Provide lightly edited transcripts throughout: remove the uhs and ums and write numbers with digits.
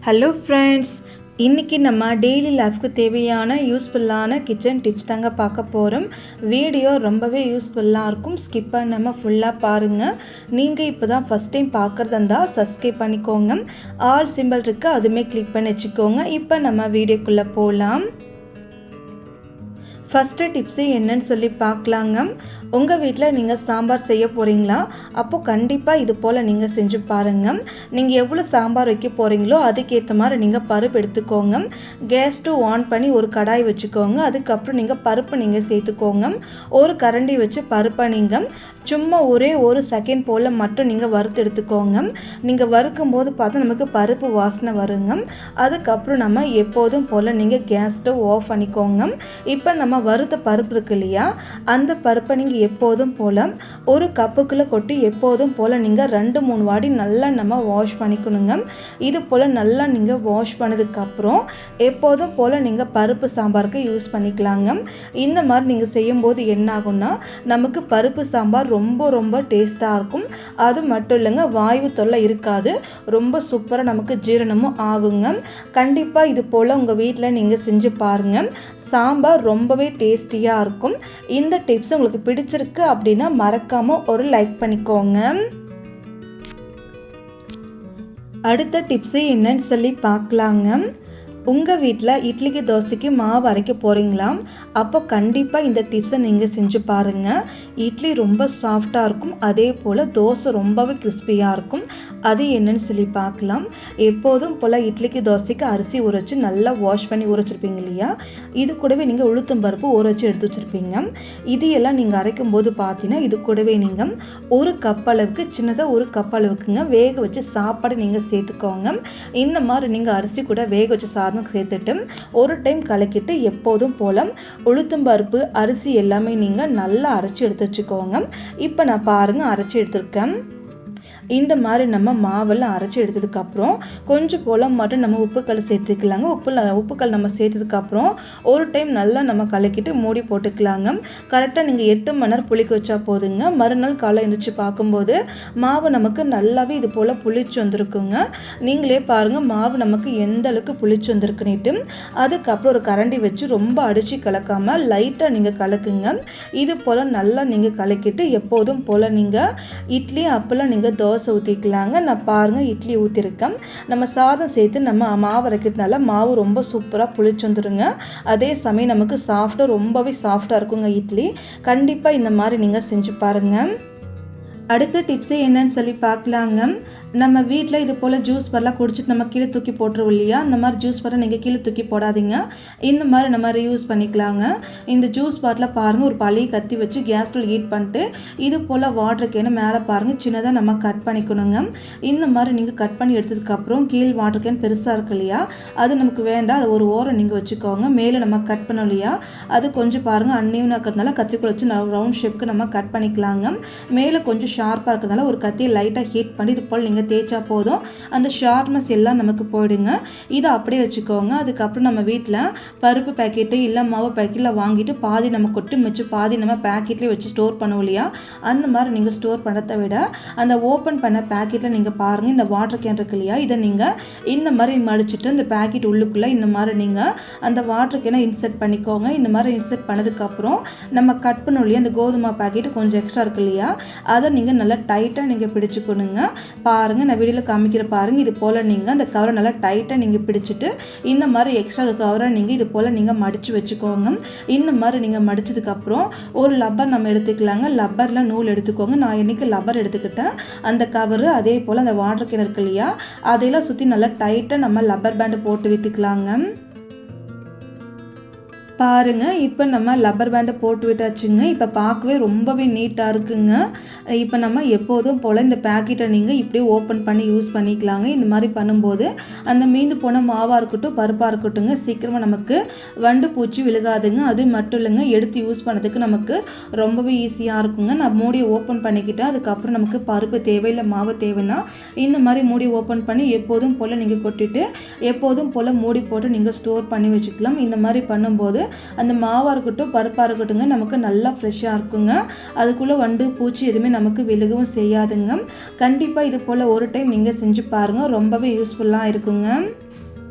Hello friends, இன்றைக்கி நம்ம daily லைஃப்க்கு தேவையான யூஸ்ஃபுல்லான கிச்சன் டிப்ஸ் தாங்க பார்க்க போகிறோம். வீடியோ ரொம்பவே யூஸ்ஃபுல்லாக இருக்கும். ஸ்கிப் பண்ணாமல் ஃபுல்லாக பாருங்கள். நீங்கள் இப்போ தான் ஃபஸ்ட் டைம் பார்க்குறதா இருந்தால் சப்ஸ்கிரைப் பண்ணிக்கோங்க. ஆல் சிம்பிள் இருக்குது, அதுவுமே கிளிக் பண்ணி வச்சுக்கோங்க. இப்போ நம்ம வீடியோக்குள்ளே போகலாம். ஃபஸ்ட்டு டிப்ஸு என்னன்னு சொல்லி பார்க்கலாங்க. உங்கள் வீட்டில் நீங்கள் சாம்பார் செய்ய போகிறீங்களா? அப்போது கண்டிப்பாக இது போல் நீங்கள் செஞ்சு பாருங்கள். நீங்கள் எவ்வளோ சாம்பார் வைக்க போகிறீங்களோ அதுக்கேற்ற மாதிரி நீங்கள் பருப்பு எடுத்துக்கோங்க. கேஸ் ஸ்டவ் ஆன் பண்ணி ஒரு கடாய் வச்சுக்கோங்க. அதுக்கப்புறம் நீங்கள் பருப்பு நீங்கள் சேர்த்துக்கோங்க. ஒரு கரண்டி வச்சு பருப்பை நீங்கள் சும்மா ஒரே ஒரு செகண்ட் போல் மட்டும் நீங்கள் வறுத்து எடுத்துக்கோங்க. நீங்கள் வறுக்கும் போது பார்த்தா நமக்கு பருப்பு வாசனை வருங்க. அதுக்கப்புறம் நம்ம எப்போதும் போல் நீங்கள் கேஸ் ஸ்டவ் ஆஃப் பண்ணிக்கோங்க. இப்போ நம்ம வறுத்த பருப்பு இருக்கு இல்லையா, அந்த பருப்பை நீங்கள் எப்போதும் போல் ஒரு கப்புக்குள்ளே கொட்டி எப்போதும் போல் நீங்கள் 2-3 வாட்டி நல்லா நம்ம வாஷ் பண்ணிக்கணுங்க. இது போல் நல்லா நீங்கள் வாஷ் பண்ணதுக்கப்புறம் எப்போதும் போல் நீங்கள் பருப்பு சாம்பாருக்கு யூஸ் பண்ணிக்கலாங்க. இந்த மாதிரி நீங்கள் செய்யும்போது என்ன ஆகும்னா நமக்கு பருப்பு சாம்பார் ரொம்ப ரொம்ப டேஸ்ட்டாக இருக்கும். அது மட்டும் இல்லைங்க, வாய்வு தொல்லை இருக்காது. ரொம்ப சூப்பராக நமக்கு ஜீரணமும் ஆகுங்க. கண்டிப்பாக இது போல் உங்கள் வீட்டில் நீங்கள் செஞ்சு பாருங்கள். சாம்பார் ரொம்பவே டேஸ்டியாக இருக்கும். இந்த டிப்ஸ் உங்களுக்கு பிடிச்சிருக்கு அப்படின்னா மறக்காமல் ஒரு லைக் பண்ணிக்கோங்க. அடுத்த டிப்ஸு என்னன்னு சொல்லி பார்க்கலாங்க. உங்கள் வீட்டில் இட்லிக்கு தோசைக்கு மாவு அரைக்க போகிறீங்களா? அப்போ கண்டிப்பாக இந்த டிப்ஸை நீங்கள் செஞ்சு பாருங்கள். இட்லி ரொம்ப சாஃப்டாக இருக்கும், அதே போல் தோசை ரொம்பவே கிறிஸ்பியாக இருக்கும். அது என்னன்னு சொல்லி பார்க்கலாம். எப்போதும் போல் இட்லிக்கு தோசைக்கு அரிசி ஊற வச்சு நல்லா வாஷ் பண்ணி ஊற வச்சுருப்பீங்க இல்லையா, இது கூடவே நீங்கள் உளுத்தம் பருப்பு ஊற வச்சு எடுத்து வச்சுருப்பீங்க. இது எல்லாம் நீங்கள் அரைக்கும் போது பார்த்தீங்கன்னா இது கூடவே நீங்கள் ஒரு கப் அளவுக்கு, சின்னதாக ஒரு கப் அளவுக்குங்க வேக வச்சு சாப்பாடு நீங்கள் சேர்த்துக்கோங்க. இந்த மாதிரி நீங்கள் அரிசி கூட வேக வச்சு சாதம் சேர்த்துட்டு ஒரு டைம் கலக்கிட்டு எப்போதும் போல உளுத்தம் பருப்பு அரிசி எல்லாமே நீங்கள் நல்லா அரைச்சி எடுத்து வச்சுக்கோங்க. இப்போ நான் பாருங்கள் அரைச்சி எடுத்துருக்கேன். இந்த மாதிரி நம்ம மாவெல்லாம் அரைச்சி எடுத்ததுக்கப்புறம் கொஞ்சம் போல் மட்டும் நம்ம உப்புக்கல் சேர்த்துக்கலாங்க. உப்புக்கல் நம்ம சேர்த்ததுக்கப்புறம் ஒரு டைம் நல்லா நம்ம கலக்கிட்டு மூடி போட்டுக்கலாங்க. கரெக்டாக நீங்கள் 8 மணி நேரம் புளிக்க வச்சா போதுங்க. மறுநாள் காலை எழுந்திரிச்சு பார்க்கும்போது மாவு நமக்கு நல்லாவே இது போல் புளிச்சு வந்திருக்குங்க. நீங்களே பாருங்கள் மாவு நமக்கு எந்த அளவுக்கு புளிச்சு வந்திருக்குன்னுட்டு. அதுக்கப்புறம் ஒரு கரண்டி வச்சு ரொம்ப அடித்து கலக்காமல் லைட்டாக நீங்கள் கலக்குங்க. இது போல் நல்லா நீங்கள் கலக்கிட்டு எப்போதும் போல் நீங்கள் இட்லி அப்பெல்லாம் நீங்கள் தோசை ஊற்றிக்கலாங்க. நான் பாருங்கள் இட்லி ஊற்றிருக்கேன். நம்ம சாதம் சேர்த்து நம்ம மாவு அரைக்கிறதுனால மாவு ரொம்ப சூப்பராக புளிச்சு வந்துடுங்க. அதே சமயம் நமக்கு சாஃப்டாக ரொம்பவே சாஃப்டாக இருக்குங்க இட்லி. கண்டிப்பாக இந்த மாதிரி நீங்கள் செஞ்சு பாருங்கள். அடுத்த டிப்ஸே என்னன்னு சொல்லி பார்க்கலாங்க. நம்ம வீட்டில் இது போல் ஜூஸ் வரலாம் குடிச்சிட்டு நம்ம கீழே தூக்கி போட்டுருவோம் இல்லையா, அந்த மாதிரி ஜூஸ் வர நீங்கள் கீழே தூக்கி போடாதீங்க. இந்த மாதிரி நம்ம யூஸ் பண்ணிக்கலாங்க. இந்த ஜூஸ் பாட்டில் பாருங்கள் ஒரு பழைய கத்தி வச்சு கேஸில் ஹீட் பண்ணிட்டு இது போல் வாட்டர் கேனை மேலே பாருங்கள் சின்னதாக நம்ம கட் பண்ணிக்கணுங்க. இந்த மாதிரி நீங்கள் கட் பண்ணி எடுத்ததுக்கப்புறம் கீழ் வாட்டர் கேன் பெருசாக இருக்கு இல்லையா, அது நமக்கு வேண்டாம். அது ஒரு ஓரம் நீங்கள் வச்சுக்கோங்க. மேலே நம்ம கட் பண்ணோம் இல்லையா, அது கொஞ்சம் பாருங்கள் அன்னியூனாக இருக்கிறதுனால கத்திக்குள்ள வச்சு ரவுண்ட் ஷேப்புக்கு நம்ம கட் பண்ணிக்கலாங்க. மேலே கொஞ்சம் ஷார்ப்பாக இருக்கிறதுனால ஒரு கத்தியை லைட்டாக ஹீட் பண்ணி இது போல் நீங்கள் தேய்ச்சா போதும். அந்த ஷார்ப்னஸ் எல்லாம் நமக்கு போயிடுங்க. இதை அப்படியே வச்சுக்கோங்க. அதுக்கப்புறம் நம்ம வீட்டில் பருப்பு பேக்கெட்டு இல்லை மாவு பேக்கெட்டில் வாங்கிட்டு பாதி நம்ம கொட்டி வச்சு பாதி நம்ம பேக்கெட்லேயே வச்சு ஸ்டோர் பண்ணுவோம் இல்லையா, அந்த மாதிரி நீங்கள் ஸ்டோர் பண்ணுறதை விட அந்த ஓப்பன் பண்ண பேக்கெட்டில் நீங்கள் பாருங்கள் இந்த வாட்டர் கேன் இருக்கு இல்லையா, இதை நீங்கள் இந்த மாதிரி மடிச்சுட்டு இந்த பேக்கெட் உள்ளுக்குள்ளே இந்த மாதிரி நீங்கள் அந்த வாட்டர் கேனை இன்செர்ட் பண்ணிக்கோங்க. இந்த மாதிரி இன்செர்ட் பண்ணதுக்கப்புறம் நம்ம கட் பண்ணோம் இல்லையா அந்த கோதுமை பேக்கெட்டு கொஞ்சம் எக்ஸ்ட்ரா இருக்கு இல்லையா, அதை நீங்கள் நல்லா டைட்டாக நீங்கள் பிடிச்சிக்கணுங்க. பாருங்கள் நான் வீடியோவில் காமிக்கிற பாருங்கள். இது போல் நீங்கள் அந்த கவரை நல்லா டைட்டாக நீங்கள் பிடிச்சிட்டு இந்த மாதிரி எக்ஸ்ட்ரா கவரை நீங்கள் இது போல் நீங்கள் மடித்து வச்சுக்கோங்க. இந்த மாதிரி நீங்கள் மடித்ததுக்கப்புறம் ஒரு லப்பர் நம்ம எடுத்துக்கலாங்க. லப்பரில் நூல் எடுத்துக்கோங்க. நான் இன்றைக்கி லப்பர் எடுத்துக்கிட்டேன். அந்த கவரு அதே போல் அந்த வாட்டர் கேன் இருக்கு இல்லையா, அதையெல்லாம் சுற்றி நல்லா டைட்டாக நம்ம லப்பர் பேண்டு போட்டு விட்டுக்கலாங்க. பாருங்கள் இப்போ நம்ம லப்பர் பேண்டை போட்டு விட்டாச்சுங்க. இப்போ பார்க்கவே ரொம்பவே நீட்டாக இருக்குங்க. இப்போ நம்ம எப்போதும் போல் இந்த பேக்கெட்டை நீங்கள் இப்படியே ஓப்பன் பண்ணி யூஸ் பண்ணிக்கலாங்க. இந்த மாதிரி பண்ணும்போது அந்த மீந்து போன மாவாக இருக்கட்டும் பருப்பாக இருக்கட்டுங்க சீக்கிரமாக நமக்கு வண்டு பூச்சி விழுகாதுங்க. அது மட்டும் இல்லைங்க, எடுத்து யூஸ் பண்ணுறதுக்கு நமக்கு ரொம்பவே ஈஸியாக இருக்குங்க. நான் மூடியை ஓப்பன் பண்ணிக்கிட்டேன். அதுக்கப்புறம் நமக்கு பருப்பு தேவை இல்லை மாவு தேவைன்னா இந்த மாதிரி மூடி ஓப்பன் பண்ணி எப்போதும் போல் நீங்கள் கொட்டிட்டு எப்போதும் போல் மூடி போட்டு நீங்கள் ஸ்டோர் பண்ணி வச்சுக்கலாம். இந்த மாதிரி பண்ணும்போது அந்த மாவாக இருக்கட்டும் பருப்பாக இருக்கட்டுங்க நமக்கு நல்லா ஃப்ரெஷ்ஷாக இருக்குங்க. அதுக்குள்ளே வண்டு பூச்சி எதுவுமே நமக்கு விழுகவும் செய்யாதுங்க. கண்டிப்பாக இது போல் ஒரு டைம் நீங்கள் செஞ்சு பாருங்கள், ரொம்பவே யூஸ்ஃபுல்லாக இருக்குங்க.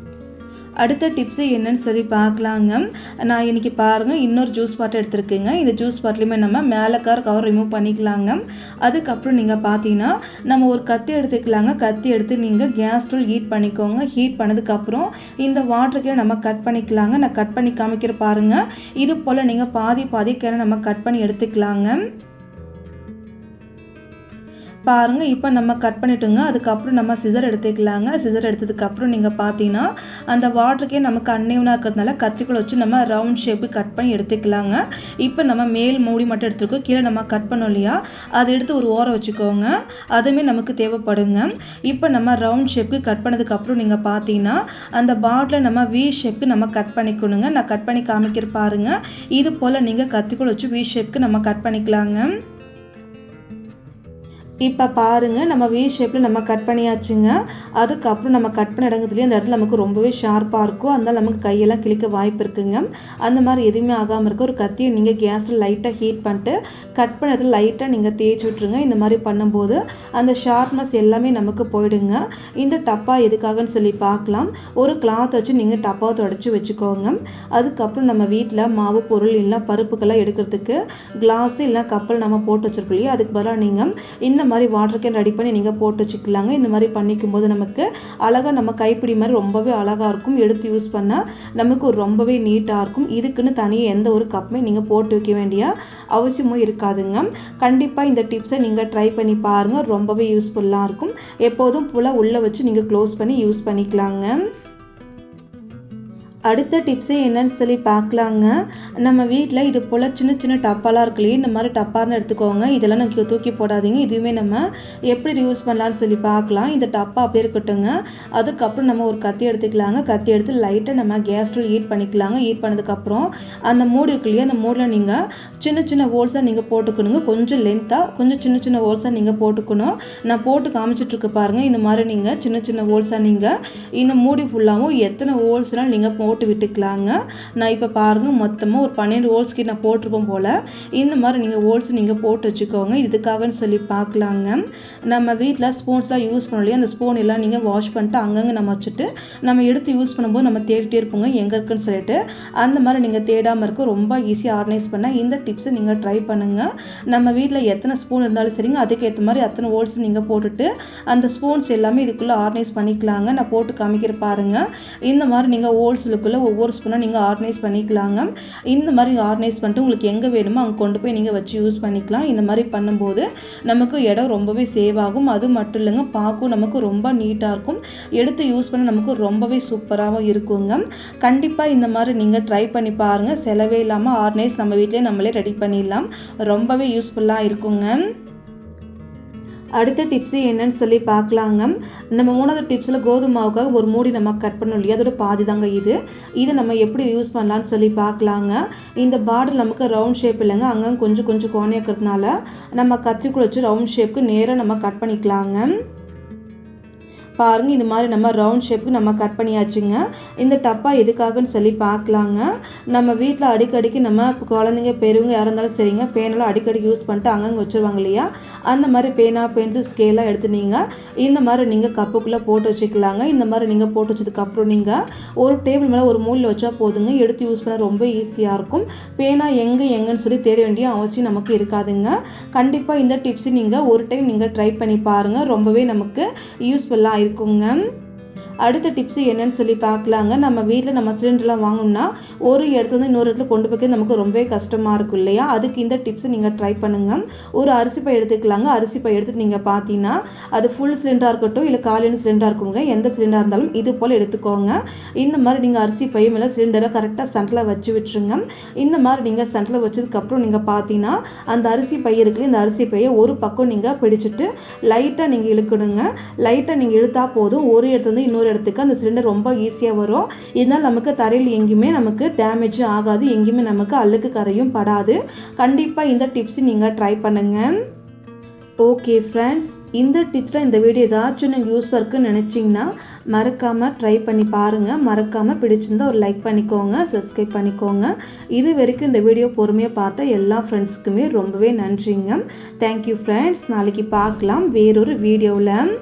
அடுத்த டிப்ஸு என்னன்னு சொல்லி பார்க்கலாங்க. நான் இன்றைக்கி பாருங்கள் இன்னொரு ஜூஸ் பாட்டில் எடுத்துருக்கேங்க. இந்த ஜூஸ் பாட்டிலையுமே நம்ம மேலே கவர் ரிமூவ் பண்ணிக்கலாங்க. அதுக்கப்புறம் நீங்கள் பார்த்தீங்கன்னா நம்ம ஒரு கத்தி எடுத்துக்கலாங்க. கத்தி எடுத்து நீங்கள் கேஸ் டூல் ஹீட் பண்ணிக்கோங்க. ஹீட் பண்ணதுக்கப்புறம் இந்த வாட்டருக்கு நம்ம கட் பண்ணிக்கலாங்க. நான் கட் பண்ணி காமிக்கிற பாருங்கள். இது போல் நீங்கள் பாதிக்கான நம்ம கட் பண்ணி எடுத்துக்கலாங்க. பாருங்கள் இப்போ நம்ம கட் பண்ணிட்டோங்க. அதுக்கப்புறம் நம்ம சிசர் எடுத்துக்கலாங்க. சிசர் எடுத்ததுக்கப்புறம் நீங்கள் பார்த்தீங்கன்னா அந்த வாட்டருக்கே நமக்கு அன்னைவனாக இருக்கிறதுனால கத்திக்குள்ள வச்சு நம்ம ரவுண்ட் ஷேப்பு கட் பண்ணி எடுத்துக்கலாங்க. இப்போ நம்ம மேல் மூடி மட்டும் எடுத்துருக்கோம். கீழே நம்ம கட் பண்ணோம் இல்லையா, அதை எடுத்து ஒரு ஓரம் வச்சுக்கோங்க. அதுவுமே நமக்கு தேவைப்படுங்க. இப்போ நம்ம ரவுண்ட் ஷேப்புக்கு கட் பண்ணதுக்கப்புறம் நீங்கள் பார்த்தீங்கன்னா அந்த பாட்டில் நம்ம வி ஷேப்புக்கு நம்ம கட் பண்ணிக்கணுங்க. நான் கட் பண்ணி காமிக்கிற பாருங்கள். இது போல் நீங்கள் கத்திக்குள்ள வச்சு வி ஷேப்புக்கு நம்ம கட் பண்ணிக்கலாங்க. இப்போ பாருங்கள் நம்ம வி ஷேப்பில் நம்ம கட் பண்ணியாச்சுங்க. அதுக்கப்புறம் நம்ம கட் பண்ண இடங்குதுலேயே அந்த இடத்துல நமக்கு ரொம்பவே ஷார்ப்பாக இருக்கும். அதனால் நமக்கு கையெல்லாம் கிழிக்க வாய்ப்பு இருக்குங்க. அந்த மாதிரி எதுவுமே ஆகாமல் இருக்க ஒரு கத்தியை நீங்கள் கேஸில் லைட்டாக ஹீட் பண்ணிட்டு கட் பண்ண இடத்துல லைட்டாக நீங்கள் தேய்ச்சி விட்ருங்க. இந்த மாதிரி பண்ணும்போது அந்த ஷார்ப்னஸ் எல்லாமே நமக்கு போயிடுங்க. இந்த டப்பா எதுக்காகன்னு சொல்லி பார்க்கலாம். ஒரு கிளாத் வச்சு நீங்கள் டப்பாவை தொடச்சி வச்சுக்கோங்க. அதுக்கப்புறம் நம்ம வீட்டில் மாவு பொருள் இல்லை பருப்புக்கெல்லாம் எடுக்கிறதுக்கு கிளாஸு இல்லை கப்பல் நம்ம போட்டு வச்சுருக்கோம் இல்லையா, அதுக்கு பதிலாக நீங்கள் இந்த மாதிரி வாட்டர் கேன் ரெடி பண்ணி நீங்கள் போட்டு வச்சுக்கலாங்க. இந்த மாதிரி பண்ணிக்கும் போது நமக்கு அழகாக நம்ம கைப்பிடி மாதிரி ரொம்பவே அழகாக இருக்கும். எடுத்து யூஸ் பண்ணால் நமக்கு ரொம்பவே நீட்டாக இருக்கும். இதுக்குன்னு தனியாக எந்த ஒரு கப்புமே நீங்கள் போட்டு வைக்க வேண்டிய அவசியமும் இருக்காதுங்க. கண்டிப்பாக இந்த டிப்ஸை நீங்கள் ட்ரை பண்ணி பாருங்கள். ரொம்பவே யூஸ்ஃபுல்லாக இருக்கும். எப்போதும் போல் உள்ளே வச்சு நீங்கள் க்ளோஸ் பண்ணி யூஸ் பண்ணிக்கலாங்க. அடுத்த டிப்ஸே என்னன்னு சொல்லி பார்க்கலாங்க. நம்ம வீட்டில் இது போல் சின்ன சின்ன டப்பாலாம் இருக்குல்லையே, இந்த மாதிரி டப்பான்னு எடுத்துக்கோங்க. இதெல்லாம் நமக்கு தூக்கி போடாதீங்க. இதுவுமே நம்ம எப்படி யூஸ் பண்ணலான்னு சொல்லி பார்க்கலாம். இந்த டப்பா அப்படியே இருக்கட்டுங்க. அதுக்கப்புறம் நம்ம ஒரு கத்தி எடுத்துக்கலாங்க. கத்தி எடுத்து லைட்டாக நம்ம கேஸ் டூல் ஹீட் பண்ணிக்கலாங்க. ஹீட் பண்ணதுக்கப்புறம் அந்த மூடி இருக்கு இல்லையா, அந்த மூடில் நீங்கள் சின்ன சின்ன ஹோல்ஸாக நீங்கள் போட்டுக்கணுங்க. கொஞ்சம் லென்த்தாக கொஞ்சம் சின்ன சின்ன ஹோல்ஸாக நீங்கள் போட்டுக்கணும். நான் போட்டு காமிச்சிட்ருக்கு பாருங்கள். இந்த மாதிரி நீங்கள் சின்ன சின்ன ஹோல்ஸாக நீங்கள் இந்த மூடி ஃபுல்லாகவும் எத்தனை ஹோல்ஸ்னால் நீங்கள் போட்டு விட்டுக்கலாங்க. நான் இப்போ பாருங்கள் மொத்தமாக ஒரு 12 ஹோல்ஸ்க்கு நான் போட்டிருப்போம் போல். இந்த மாதிரி நீங்கள் ஹோல்ஸ் நீங்கள் போட்டு வச்சுக்கோங்க. இதுக்காகன்னு சொல்லி பார்க்கலாங்க. நம்ம வீட்டில் ஸ்பூன்ஸ்லாம் யூஸ் பண்ணோம் இல்லையா, அந்த ஸ்பூன் எல்லாம் நீங்கள் வாஷ் பண்ணிட்டு அங்கங்கே நம்ம வச்சுட்டு நம்ம எடுத்து யூஸ் பண்ணும்போது நம்ம தேடிட்டே இருப்போங்க எங்கே இருக்குன்னு சொல்லிட்டு. அந்த மாதிரி நீங்கள் தேடாமல் இருக்க ரொம்ப ஈஸியாக ஆர்கனைஸ் பண்ண இந்த டிப்ஸை நீங்கள் ட்ரை பண்ணுங்கள். நம்ம வீட்டில் எத்தனை ஸ்பூன் இருந்தாலும் சரிங்க, அதுக்கேற்ற மாதிரி அத்தனை ஹோல்ஸ் நீங்கள் போட்டுட்டு அந்த ஸ்பூன்ஸ் எல்லாமே இதுக்குள்ளே ஆர்கனைஸ் பண்ணிக்கலாங்க. நான் போட்டு காமிக்கிற பாருங்கள். இந்த மாதிரி நீங்கள் ஹோல்ஸுக்குள்ளே ஒவ்வொரு ஸ்பூனாக நீங்கள் ஆர்கனைஸ் பண்ணிக்கலாங்க. இந்த மாதிரி ஆர்கனைஸ் பண்ணிட்டு உங்களுக்கு எங்கே வேணுமோ அங்கே கொண்டு போய் நீங்கள் வச்சு யூஸ் பண்ணிக்கலாம். இந்த மாதிரி பண்ணும்போது நமக்கு இடம் ரொம்பவே சேவ் ஆகும். அது மட்டும் இல்லைங்க, பார்க்கும் நமக்கு ரொம்ப நீட்டாக இருக்கும். எடுத்து யூஸ் பண்ண நமக்கு ரொம்பவே சூப்பராகவும் இருக்குங்க. கண்டிப்பாக இந்த மாதிரி நீங்கள் ட்ரை பண்ணி பாருங்கள். செலவே இல்லாமல் ஆர்கனைஸ் நம்ம வீட்டிலே நம்மளே ரெடி பண்ணிடலாம். ரொம்பவே யூஸ்ஃபுல்லாக இருக்குங்க. அடுத்த டிப்ஸு என்னன்னு சொல்லி பார்க்கலாங்க. நம்ம 3வது டிப்ஸில் கோதுமை மாவுக்காக ஒரு மூடி நம்ம கட் பண்ணோம் இல்லையா, அதோட பாதி தாங்க இது நம்ம எப்படி யூஸ் பண்ணலான்னு சொல்லி பார்க்கலாங்க. இந்த பார்டர் நமக்கு ரவுண்ட் ஷேப் இல்லைங்க, அங்கங்கே கொஞ்சம் கொஞ்சம் கோணையாக இருக்கிறதுனால நம்ம கத்திரிக்கோல் வச்சு ரவுண்ட் ஷேப்புக்கு நேராக நம்ம கட் பண்ணிக்கலாங்க. பாருங்கள் இந்த மாதிரி நம்ம ரவுண்ட் ஷேப்புக்கு நம்ம கட் பண்ணியாச்சுங்க. இந்த டப்பா எதுக்காகன்னு சொல்லி பார்க்கலாங்க. நம்ம வீட்டில் அடிக்கடிக்கு நம்ம குழந்தைங்க பெரியவங்க யாராக இருந்தாலும் சரிங்க, பேனெல்லாம் அடிக்கடி யூஸ் பண்ணிட்டு அங்கங்கே வச்சுருவாங்க இல்லையா, அந்த மாதிரி பேனா பென்சில் ஸ்கேலாக எடுத்து நீங்கள் இந்த மாதிரி நீங்கள் கப்புக்குள்ளே போட்டு வச்சுக்கலாங்க. இந்த மாதிரி நீங்கள் போட்டு வச்சதுக்கப்புறம் நீங்கள் ஒரு டேபிள் மேலே ஒரு மூலையில் வச்சா போதுங்க. எடுத்து யூஸ் பண்ண ரொம்ப ஈஸியாக இருக்கும். பேனா எங்கேன்னு சொல்லி தேட வேண்டிய அவசியம் நமக்கு இருக்காதுங்க. கண்டிப்பாக இந்த டிப்ஸை நீங்கள் ஒரு டைம் நீங்கள் ட்ரை பண்ணி பாருங்கள். ரொம்பவே நமக்கு யூஸ்ஃபுல்லாக இருக்குங்க. அடுத்த டிப்ஸு என்னன்னு சொல்லி பார்க்கலாங்க. நம்ம வீட்டில் நம்ம சிலிண்டர்லாம் வாங்கணும்னா ஒரு இடத்துல இன்னொரு இடத்துல கொண்டு போய் நமக்கு ரொம்பவே கஷ்டமாக இருக்கும் இல்லையா, அதுக்கு இந்த டிப்ஸை நீங்கள் ட்ரை பண்ணுங்கள். ஒரு அரிசி பை எடுத்துக்கலாங்க. அரிசி பை எடுத்துகிட்டு நீங்கள் பார்த்தீங்கன்னா அது ஃபுல் சிலிண்டராக இருக்கட்டும் இல்லை காலியான சிலிண்டராக இருக்குங்க, எந்த சிலிண்டராக இருந்தாலும் இது போல் எடுத்துக்கோங்க. இந்த மாதிரி நீங்கள் அரிசி பை மேலே சிலிண்டரை கரெக்டாக சென்டரில் வச்சு விட்டுருங்க. இந்த மாதிரி நீங்கள் சென்டரில் வச்சதுக்கப்புறம் நீங்கள் பார்த்தீங்கன்னா அந்த அரிசி பை இருக்குல்ல, இந்த அரிசி பையை ஒரு பக்கம் நீங்கள் பிடிச்சிட்டு லைட்டாக நீங்கள் இழுக்கணுங்க. லைட்டாக நீங்கள் இழுத்தா போதும், ஒரு இடத்துல இன்னொரு இடத்துக்கு அந்த சிலிண்டர் ரொம்ப ஈஸியாக வரும். இதனால் நமக்கு தரையில் எங்கேயுமே நமக்கு டேமேஜ் ஆகாது, எங்கேயுமே நமக்கு அழுக்கு கரையும் படாது. கண்டிப்பாக இந்த டிப்ஸ் நீங்கள் ட்ரை பண்ணுங்கள். ஓகே ஃப்ரெண்ட்ஸ், இந்த டிப்ஸில் இந்த வீடியோ ஏதாச்சும் நீங்கள் யூஸ்ஃபுல்லாக இருக்குன்னு நினச்சிங்கன்னா மறக்காமல் ட்ரை பண்ணி பாருங்கள். மறக்காமல் பிடிச்சிருந்தால் ஒரு லைக் பண்ணிக்கோங்க, சப்ஸ்கிரைப் பண்ணிக்கோங்க. இது வரைக்கும் இந்த வீடியோ பொறுமையாக பார்த்த எல்லா ஃப்ரெண்ட்ஸுக்குமே ரொம்பவே நன்றிங்க. Thank you friends. நாளைக்கு பார்க்கலாம் வேறொரு வீடியோவில்.